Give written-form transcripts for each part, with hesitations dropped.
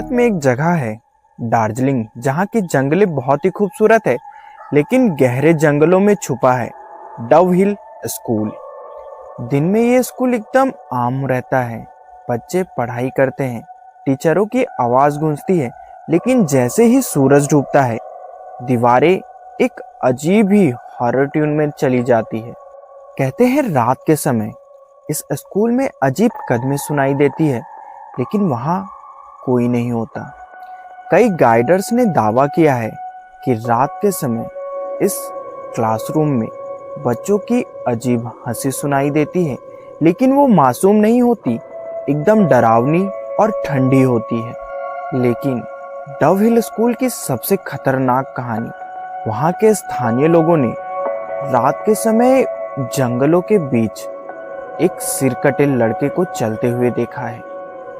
भारत में एक जगह है दार्जिलिंग, जहाँ की जंगलें बहुत ही खूबसूरत है, लेकिन गहरे जंगलों में छुपा है डव हिल स्कूल। दिन में ये स्कूल एकदम आम रहता है, बच्चे पढ़ाई करते हैं, टीचरों की आवाज़ गूंजती है, लेकिन जैसे ही सूरज डूबता है दीवारें एक अजीब ही हॉरर ट्यून में चली जाती है। कहते हैं रात के समय इस स्कूल में अजीब कदमें सुनाई देती है, लेकिन वहाँ कोई नहीं होता। कई गाइडर्स ने दावा किया है कि रात के समय इस क्लासरूम में बच्चों की अजीब हंसी सुनाई देती है, लेकिन वो मासूम नहीं होती, एकदम डरावनी और ठंडी होती है। लेकिन डव हिल स्कूल की सबसे खतरनाक कहानी वहाँ के स्थानीय लोगों ने रात के समय जंगलों के बीच एक सिरकटे लड़के को चलते हुए देखा है।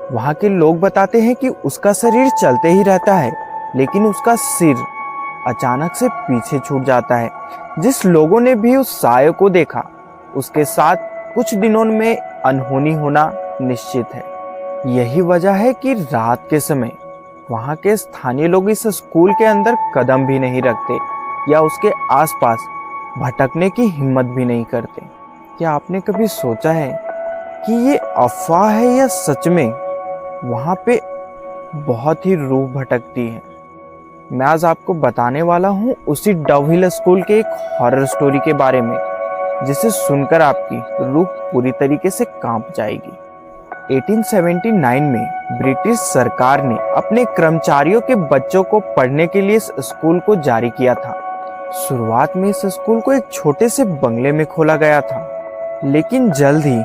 वहाँ के लोग बताते हैं कि उसका शरीर चलते ही रहता है, लेकिन उसका सिर अचानक से पीछे छूट जाता है। जिस लोगों ने भी उस साय को देखा, उसके साथ कुछ दिनों में अनहोनी होना निश्चित है। यही वजह है कि रात के समय वहाँ के स्थानीय लोग इस स्कूल के अंदर कदम भी नहीं रखते या उसके आसपास भटकने की हिम्मत भी नहीं करते। क्या आपने कभी सोचा है कि ये अफवाह है या सच में वहाँ पे बहुत ही रूह भटकती है? मैं आज आपको बताने वाला हूँ उसी डव हिल स्कूल के एक हॉरर स्टोरी के बारे में, जिसे सुनकर आपकी रूह पूरी तरीके से कांप जाएगी। 1879 में ब्रिटिश सरकार ने अपने कर्मचारियों के बच्चों को पढ़ने के लिए इस स्कूल को जारी किया था। शुरुआत में इस स्कूल को एक छोटे से बंगले में खोला गया था, लेकिन जल्द ही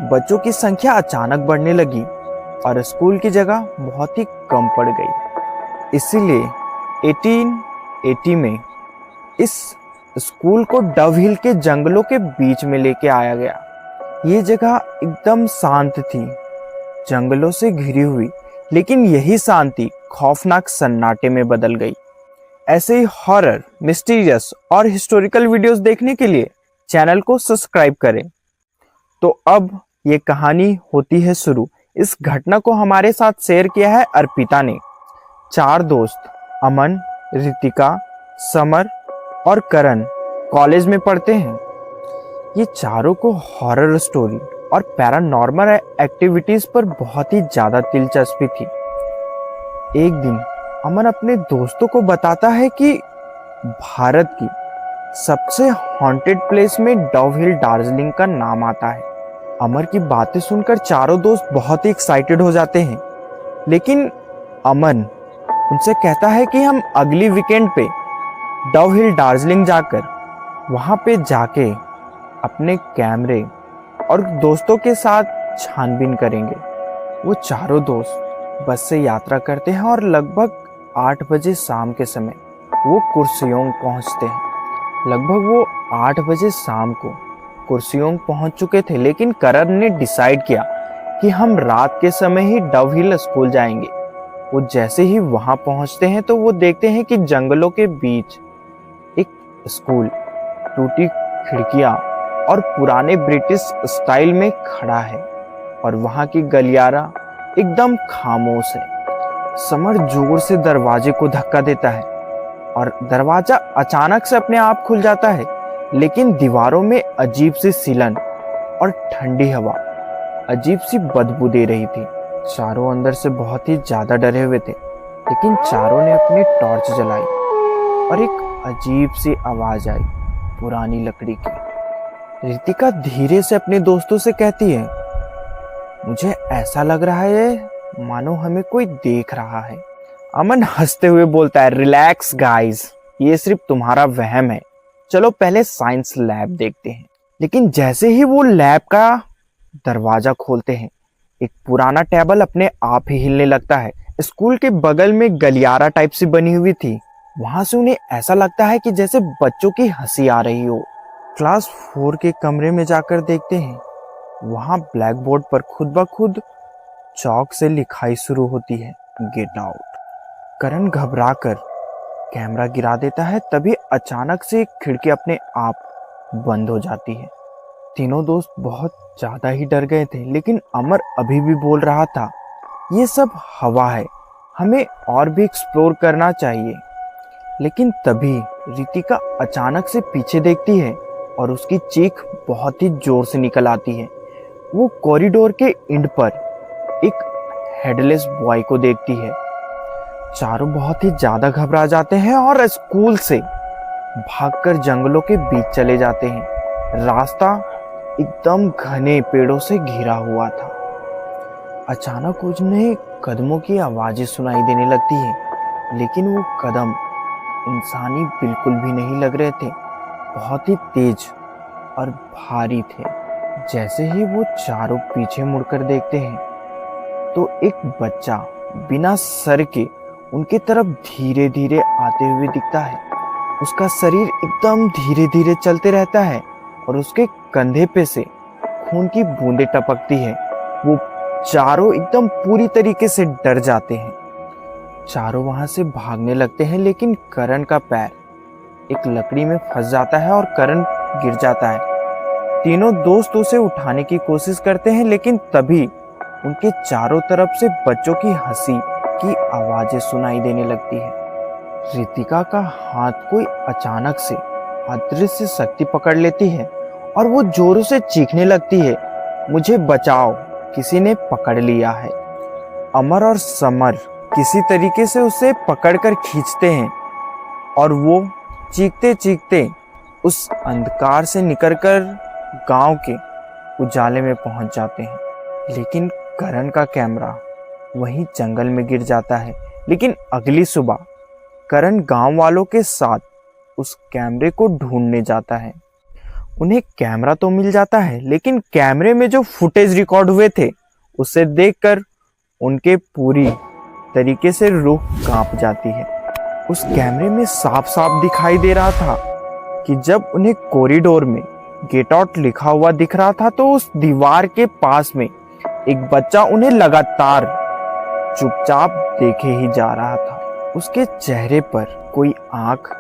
बच्चों की संख्या अचानक बढ़ने लगी और स्कूल की जगह बहुत ही कम पड़ गई। इसीलिए 1880 में इस स्कूल को डव हिल के जंगलों के बीच में लेके आया गया। ये जगह एकदम शांत थी, जंगलों से घिरी हुई, लेकिन यही शांति खौफनाक सन्नाटे में बदल गई। ऐसे ही हॉरर, मिस्टीरियस और हिस्टोरिकल वीडियोस देखने के लिए चैनल को सब्सक्राइब करें। तो अब ये कहानी होती है शुरू। इस घटना को हमारे साथ शेयर किया है अर्पिता ने। 4 दोस्त अमन, रितिका, समर और करण कॉलेज में पढ़ते हैं। ये चारों को हॉरर स्टोरी और पैरानॉर्मल एक्टिविटीज पर बहुत ही ज़्यादा दिलचस्पी थी। एक दिन अमन अपने दोस्तों को बताता है कि भारत की सबसे हॉन्टेड प्लेस में डव हिल दार्जिलिंग का नाम आता है। अमर की बातें सुनकर चारों दोस्त बहुत ही एक्साइटेड हो जाते हैं, लेकिन अमन उनसे कहता है कि हम अगली वीकेंड पे डव हिल दार्जिलिंग जाकर वहाँ पे जाके अपने कैमरे और दोस्तों के साथ छानबीन करेंगे। वो चारों दोस्त बस से यात्रा करते हैं और लगभग 8 बजे शाम के समय वो कुर्सियोंग पहुंचते हैं। लगभग वो 8 बजे शाम को कुर्सियोंग पहुंच चुके थे, लेकिन करण ने डिसाइड किया कि हम रात के समय ही डव हिल स्कूल जाएंगे। वो जैसे ही वहां पहुंचते हैं तो वो देखते हैं कि जंगलों के बीच एक स्कूल टूटी खिड़कियां और पुराने ब्रिटिश स्टाइल में खड़ा है, और वहां की गलियारा एकदम खामोश है। समर जोर से दरवाजे को धक्का देता है और दरवाजा अचानक से अपने आप खुल जाता है, लेकिन दीवारों में अजीब सी सिलन और ठंडी हवा अजीब सी बदबू दे रही थी। चारों अंदर से बहुत ही ज्यादा डरे हुए थे, लेकिन चारों ने अपनी टॉर्च जलाई और एक अजीब सी आवाज आई, पुरानी लकड़ी की। रितिका धीरे से अपने दोस्तों से कहती है, मुझे ऐसा लग रहा है मानो हमें कोई देख रहा है। अमन हंसते हुए बोलता है, रिलैक्स गाइस, ये सिर्फ तुम्हारा वहम है, चलो पहले साइंस लैब देखते हैं। लेकिन जैसे ही वो लैब का दरवाजा खोलते हैं, एक पुराना टेबल अपने आप ही हिलने लगता है। स्कूल के बगल में गलियारा टाइप से बनी हुई थी, वहां से उन्हें ऐसा लगता है कि जैसे बच्चों की हंसी आ रही हो। क्लास 4 के कमरे में जाकर देखते हैं, वहां ब्लैक बोर्ड पर खुद ब खुद चौक से लिखाई शुरू होती है, गेट आउट। करण घबराकर कैमरा गिरा देता है, तभी अचानक से एक खिड़की अपने आप बंद हो जाती है। तीनों दोस्त बहुत ज्यादा ही डर गए थे, लेकिन अमर अभी भी बोल रहा था, ये सब हवा है, हमें और भी एक्सप्लोर करना चाहिए। लेकिन तभी रितिका अचानक से पीछे देखती है और उसकी चीख बहुत ही जोर से निकल आती है। वो कॉरिडोर के एंड पर एक हेडलेस बॉय को देखती है। चारों बहुत ही ज्यादा घबरा जाते हैं और स्कूल से भागकर जंगलों के बीच चले जाते हैं। रास्ता एकदम घने पेड़ों से घिरा हुआ था। अचानक उन्हें कदमों की आवाजें सुनाई देने लगती है, लेकिन वो कदम इंसानी बिल्कुल भी नहीं लग रहे थे। बहुत ही तेज और भारी थे। जैसे ही वो चारों पीछे मुड़कर देखते हैं तो एक बच्चा बिना सर के उनकी तरफ धीरे धीरे आते हुए दिखता है। उसका शरीर एकदम धीरे धीरे चलते रहता है और उसके कंधे पे से खून की बूंदें टपकती है। वो चारों एकदम पूरी तरीके से डर जाते हैं। चारों वहां से भागने लगते हैं, लेकिन करण का पैर एक लकड़ी में फंस जाता है और करण गिर जाता है। तीनों दोस्त उसे उठाने की कोशिश करते हैं, लेकिन तभी उनके चारों तरफ से बच्चों की हंसी की आवाजें सुनाई देने लगती है। रितिका का हाथ कोई अचानक से अदृश्य शक्ति पकड़ लेती है और वो जोरों से चीखने लगती है, मुझे बचाओ, किसी ने पकड़ लिया है। अमर और समर किसी तरीके से उसे पकड़कर खींचते हैं और वो चीखते चीखते उस अंधकार से निकलकर गांव के उजाले में पहुंच जाते हैं। लेकिन करण का कैमरा वहीं जंगल में गिर जाता है। लेकिन अगली सुबह करण गांव वालों के साथ उस कैमरे को ढूंढने जाता है। उन्हें कैमरा तो मिल जाता है, लेकिन कैमरे में जो फुटेज रिकॉर्ड हुए थे उसे देखकर उनके पूरी तरीके से रूह कांप जाती है। उस कैमरे में साफ साफ दिखाई दे रहा था कि जब उन्हें कॉरिडोर में गेट आउट लिखा हुआ दिख रहा था तो उस दीवार के पास में एक बच्चा उन्हें लगातार चुपचाप देखे ही जा रहा था। उसके चेहरे पर कोई आंख,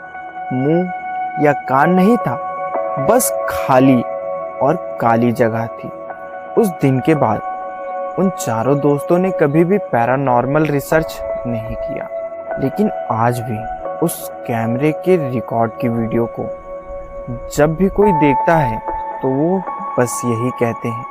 मुंह या कान नहीं था, बस खाली और काली जगह थी। उस दिन के बाद उन चारों दोस्तों ने कभी भी पैरानॉर्मल रिसर्च नहीं किया, लेकिन आज भी उस कैमरे के रिकॉर्ड की वीडियो को जब भी कोई देखता है तो वो बस यही कहते हैं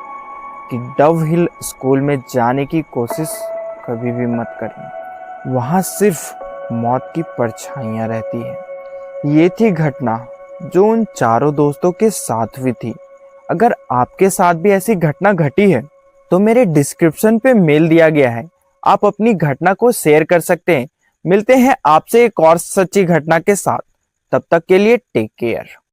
कि डव हिल स्कूल में जाने की कोशिश कभी भी मत करना। वहाँ सिर्फ मौत की परछाइयाँ रहती है। ये थी घटना जो उन चारों दोस्तों के साथ हुई थी। अगर आपके साथ भी ऐसी घटना घटी है तो मेरे डिस्क्रिप्शन पे मेल दिया गया है, आप अपनी घटना को शेयर कर सकते हैं। मिलते हैं आपसे एक और सच्ची घटना के साथ, तब तक के लिए टेक केयर।